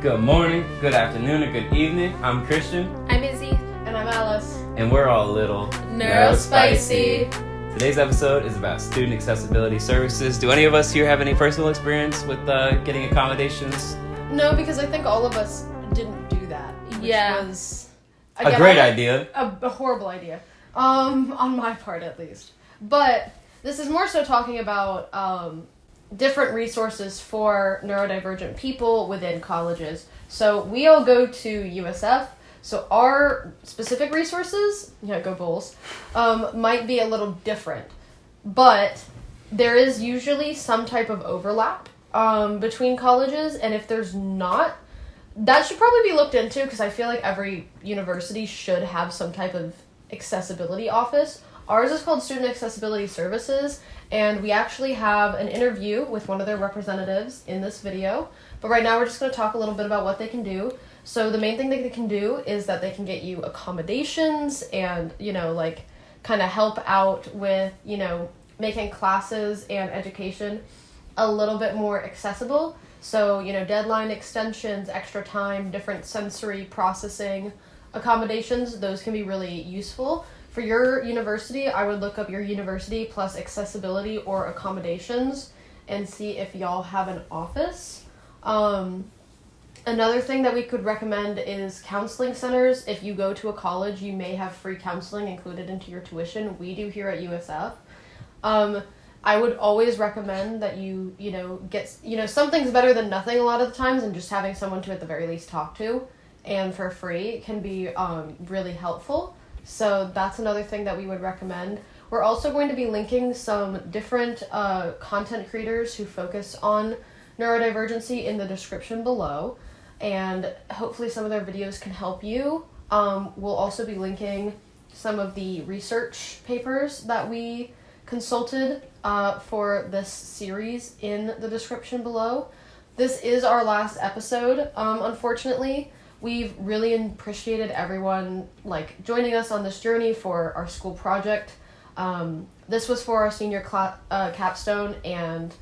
Good morning, good afternoon, or good evening. I'm Christian. I'm Izzy. And I'm Alice. And we're all a little NeuroSpicy. Today's episode is about student accessibility services. Do any of us here have any personal experience with getting accommodations? No, because I think all of us didn't do that. Which was a great idea. A horrible idea. On my part at least. But this is more so talking about different resources for neurodivergent people within colleges. So we all go to USF. So our specific resources, go Bulls, might be a little different. But there is usually some type of overlap between colleges. And if there's not, that should probably be looked into because I feel like every university should have some type of accessibility office. Ours is called Student Accessibility Services, and we actually have an interview with one of their representatives in this video. But right now we're just going to talk a little bit about what they can do. So the main thing that they can do is that they can get you accommodations and, kind of help out with, making classes and education a little bit more accessible. So, deadline extensions, extra time, different sensory processing accommodations, those can be really useful. For your university, I would look up your university plus accessibility or accommodations and see if y'all have an office. Another thing that we could recommend is counseling centers. If you go to a college, you may have free counseling included into your tuition. We do here at USF. I would always recommend that you get, something's better than nothing a lot of the times, and just having someone to at the very least talk to and for free can be really helpful. So that's another thing that we would recommend. We're also going to be linking some different content creators who focus on neurodivergency in the description below, and hopefully some of their videos can help you. We'll also be linking some of the research papers that we consulted for this series in the description below. This is our last episode, unfortunately. We've really appreciated everyone joining us on this journey for our school project. This was for our senior capstone, and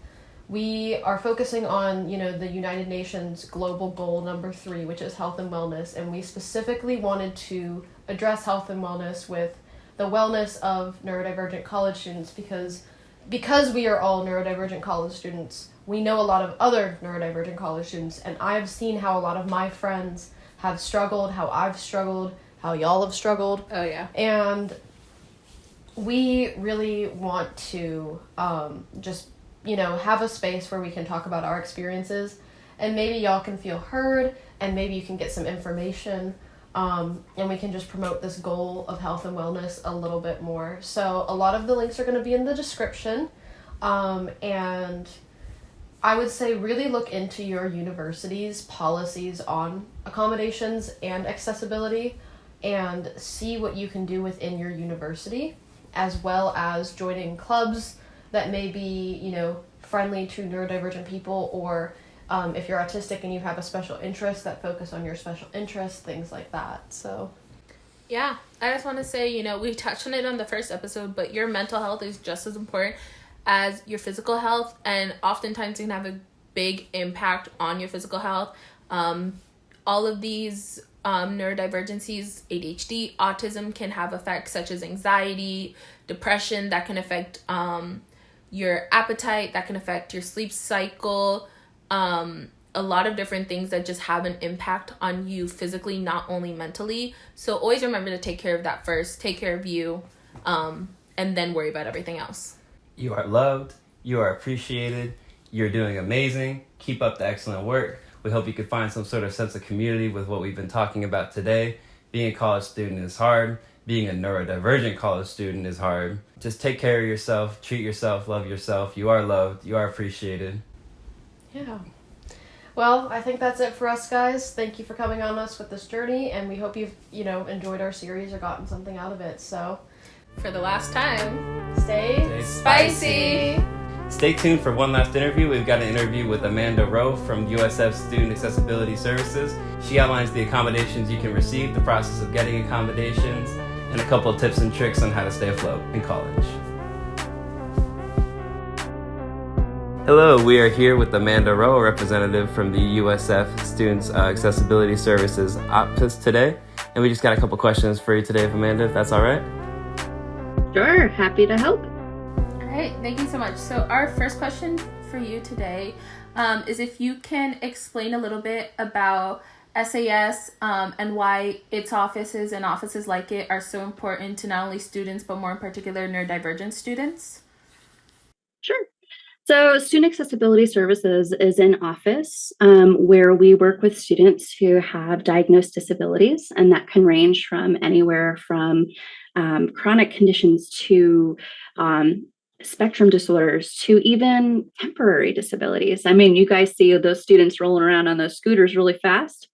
we are focusing on the United Nations global goal number 3, which is health and wellness, and we specifically wanted to address health and wellness with the wellness of neurodivergent college students because we are all neurodivergent college students. We know a lot of other neurodivergent college students, and I've seen how a lot of my friends have struggled, how I've struggled, how y'all have struggled. Oh, yeah. And we really want to just, have a space where we can talk about our experiences, and maybe y'all can feel heard, and maybe you can get some information, and we can just promote this goal of health and wellness a little bit more. So a lot of the links are going to be in the description, and I would say really look into your university's policies on accommodations and accessibility and see what you can do within your university, as well as joining clubs that may be, friendly to neurodivergent people, or if you're autistic and you have a special interest that focus on your special interests, things like that. So yeah, I just want to say, we touched on it on the first episode, but your mental health is just as important as your physical health, and oftentimes it can have a big impact on your physical health. All of these neurodivergencies, ADHD, autism, can have effects such as anxiety, depression, that can affect your appetite, that can affect your sleep cycle, a lot of different things that just have an impact on you physically, not only mentally. So always remember to take care of that first, take care of you, and then worry about everything else. You are loved. You are appreciated. You're doing amazing. Keep up the excellent work. We hope you can find some sort of sense of community with what we've been talking about today. Being a college student is hard. Being a neurodivergent college student is hard. Just take care of yourself. Treat yourself. Love yourself. You are loved. You are appreciated. Yeah. Well, I think that's it for us, guys. Thank you for coming on us with this journey, and we hope you've, enjoyed our series or gotten something out of it. So, for the last time, stay spicy! Stay tuned for one last interview. We've got an interview with Amanda Rowe from USF Student Accessibility Services. She outlines the accommodations you can receive, the process of getting accommodations, and a couple of tips and tricks on how to stay afloat in college. Hello, we are here with Amanda Rowe, a representative from the USF Students Accessibility Services Office today. And we just got a couple questions for you today, Amanda, if that's all right. Sure, happy to help. All right, thank you so much. So our first question for you today is if you can explain a little bit about SAS and why its offices and offices like it are so important to not only students, but more in particular neurodivergent students. Sure. So Student Accessibility Services is an office where we work with students who have diagnosed disabilities, and that can range from anywhere from chronic conditions to spectrum disorders to even temporary disabilities. I mean, you guys see those students rolling around on those scooters really fast.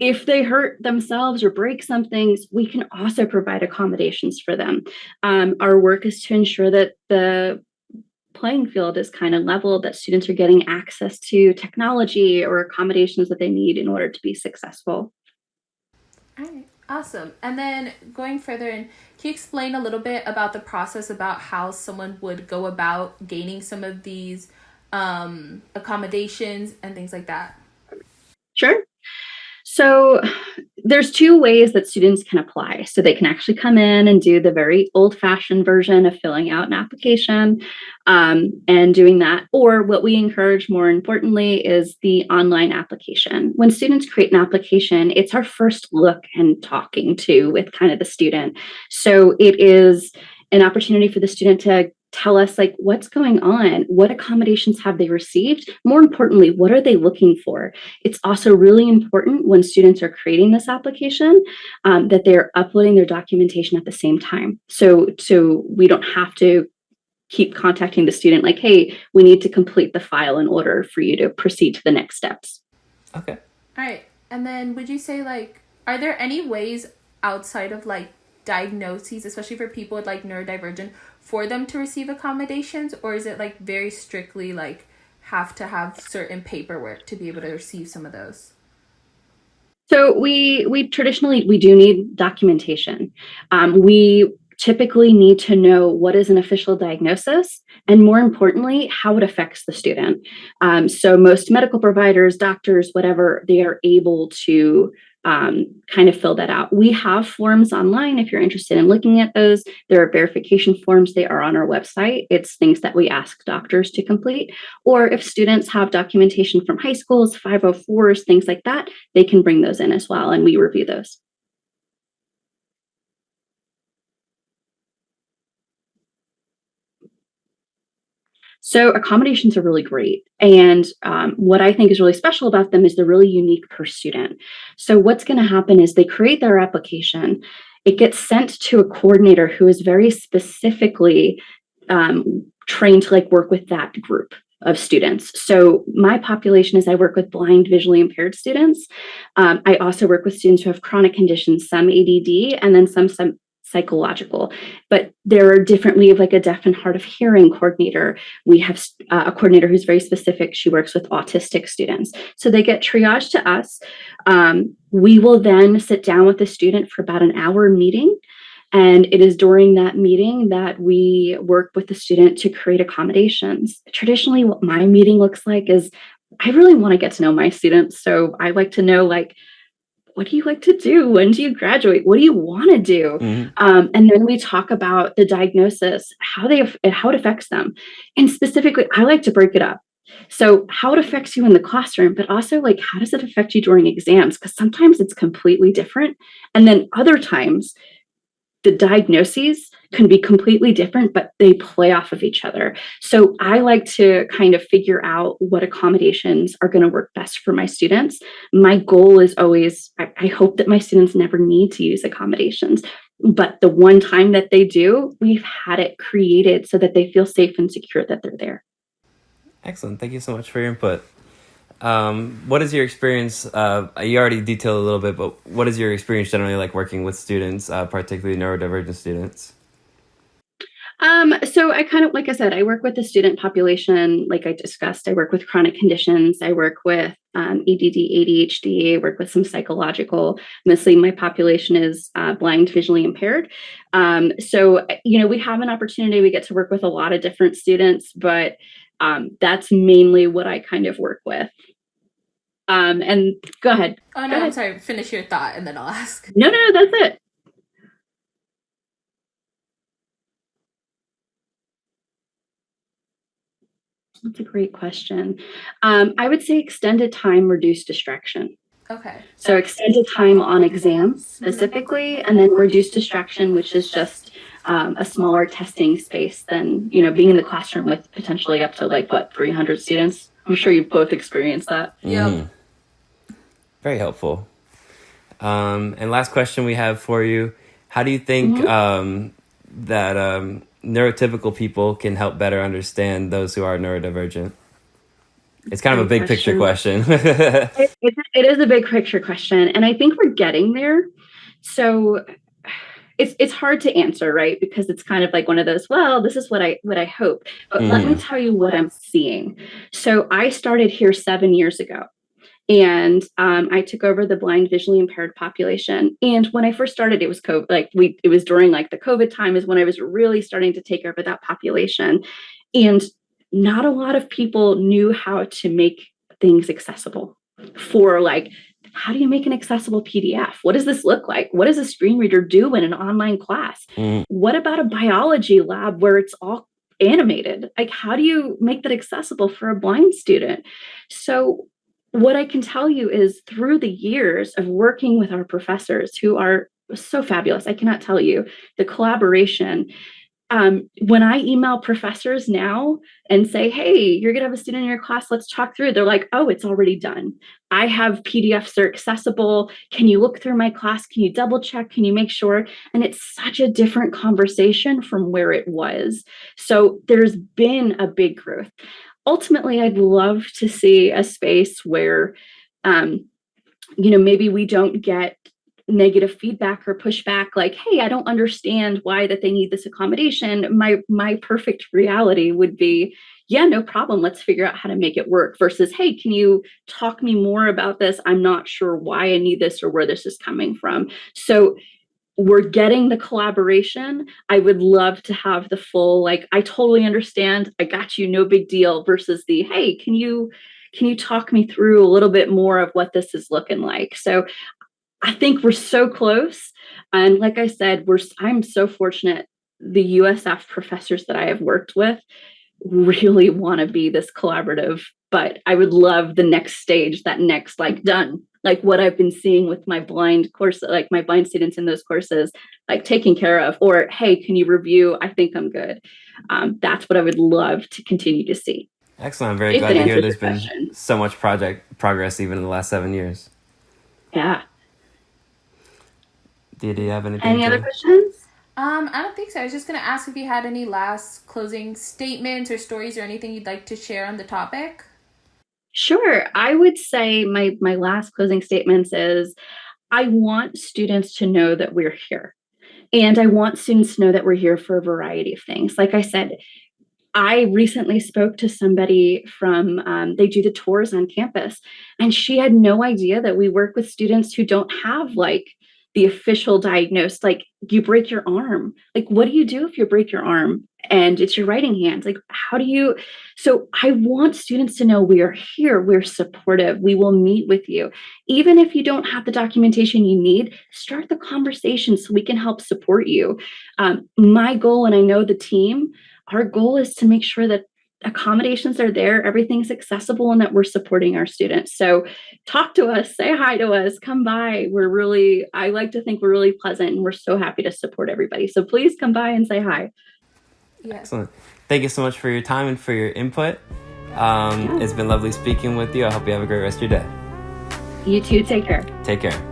If they hurt themselves or break some things, we can also provide accommodations for them. Our work is to ensure that the playing field is kind of level, that students are getting access to technology or accommodations that they need in order to be successful. All right, awesome. And then going further in, can you explain a little bit about the process about how someone would go about gaining some of these accommodations and things like that? Sure. So there's two ways that students can apply. So they can actually come in and do the very old-fashioned version of filling out an application and doing that. Or what we encourage more importantly is the online application. When students create an application, it's our first look and talking to with kind of the student. So it is an opportunity for the student to tell us like what's going on, what accommodations have they received, more importantly, what are they looking for. It's also really important when students are creating this application that they're uploading their documentation at the same time, so we don't have to keep contacting the student like, hey, we need to complete the file in order for you to proceed to the next steps. Okay. All right, and then would you say like, are there any ways outside of like diagnoses, especially for people with like neurodivergent, for them to receive accommodations, or is it like very strictly like have to have certain paperwork to be able to receive some of those? So we traditionally we do need documentation. We typically need to know what is an official diagnosis and more importantly, how it affects the student. So most medical providers, doctors, whatever, they are able to kind of fill that out. We have forms online if you're interested in looking at those. There are verification forms. They are on our website. It's things that we ask doctors to complete. Or if students have documentation from high schools, 504s, things like that, they can bring those in as well, and we review those. So accommodations are really great. And what I think is really special about them is they're really unique per student. So what's going to happen is they create their application. It gets sent to a coordinator who is very specifically trained to like work with that group of students. So my population is I work with blind, visually impaired students. I also work with students who have chronic conditions, some ADD, and then some psychological, but there are different. We have like a deaf and hard of hearing coordinator. We have a coordinator who's very specific. She works with autistic students. So they get triaged to us. We will then sit down with the student for about an hour meeting. And it is during that meeting that we work with the student to create accommodations. Traditionally, what my meeting looks like is I really want to get to know my students. So I like to know like, what do you like to do? When do you graduate? What do you want to do? Mm-hmm. And then we talk about the diagnosis, how it affects them. And specifically, I like to break it up. So how it affects you in the classroom, but also like, how does it affect you during exams? Because sometimes it's completely different. And then other times, the diagnoses can be completely different, but they play off of each other. So I like to kind of figure out what accommodations are going to work best for my students. My goal is always, I hope that my students never need to use accommodations, but the one time that they do, we've had it created so that they feel safe and secure that they're there. Excellent. Thank you so much for your input. What is your experience? You already detailed a little bit, but what is your experience generally like working with students, particularly neurodivergent students? So I kind of, like I said, I work with the student population, like I discussed. I work with chronic conditions. I work with ADD, ADHD. I work with some psychological. Mostly my population is blind, visually impaired. So, we have an opportunity. We get to work with a lot of different students, but That's mainly what I kind of work with. And go ahead. Oh, no, I'm sorry. Finish your thought and then I'll ask. No, that's it. That's a great question. I would say extended time, reduce distraction. Okay. So extended time on exams specifically, and then reduce distraction, which is just a smaller testing space than, being in the classroom with potentially up to 300 students. I'm sure you've both experienced that. Yep. Very helpful. And last question we have for you. How do you think that neurotypical people can help better understand those who are neurodivergent? It's kind of a big picture question. It is a big picture question. And I think we're getting there. So it's hard to answer, right? Because it's kind of like one of those, well, this is what I hope. But let me tell you what I'm seeing. So I started here 7 years ago. And I took over the blind visually impaired population. And when I first started, it was COVID. It was during the COVID time is when I was really starting to take over that population. And not a lot of people knew how to make things accessible for how do you make an accessible PDF? What does this look like? What does a screen reader do in an online class? What about a biology lab where it's all animated? How do you make that accessible for a blind student? So what I can tell you is through the years of working with our professors who are so fabulous, I cannot tell you the collaboration. When I email professors now and say, hey, you're going to have a student in your class, let's talk through. They're like, oh, it's already done. I have PDFs that are accessible. Can you look through my class? Can you double check? Can you make sure? And it's such a different conversation from where it was. So there's been a big growth. Ultimately, I'd love to see a space where, maybe we don't get negative feedback or pushback hey, I don't understand why that they need this accommodation. My perfect reality would be, yeah, no problem. Let's figure out how to make it work versus, hey, can you talk me more about this? I'm not sure why I need this or where this is coming from. So we're getting the collaboration. I would love to have the full, I totally understand. I got you. No big deal versus the, hey, can you talk me through a little bit more of what this is looking like? So I think we're so close. And like I said, I'm so fortunate. The USF professors that I have worked with really want to be this collaborative, but I would love the next stage, that next, done. What I've been seeing with my blind course, my blind students in those courses, taken care of, or, hey, can you review? I think I'm good. That's what I would love to continue to see. Excellent. I'm very glad to hear there's been so much progress even in the last 7 years. Yeah. Do you have anything? Any other questions? I don't think so. I was just going to ask if you had any last closing statements or stories or anything you'd like to share on the topic. Sure. I would say my last closing statements is I want students to know that we're here. And I want students to know that we're here for a variety of things. Like I said, I recently spoke to somebody from, they do the tours on campus, and she had no idea that we work with students who don't have the official diagnosis. You break your arm. What do you do if you break your arm and it's your writing hand? How do you? So I want students to know we are here. We're supportive. We will meet with you. Even if you don't have the documentation you need, start the conversation so we can help support you. My goal, and I know the team, our goal is to make sure that accommodations are there, everything's accessible, and that we're supporting our students. So talk to us, say hi to us, come by. I like to think we're really pleasant, and we're so happy to support everybody. So please come by and say hi. Yeah. Excellent. Thank you so much for your time and for your input. It's been lovely speaking with you. I hope you have a great rest of your day. You too. Take care. Take care.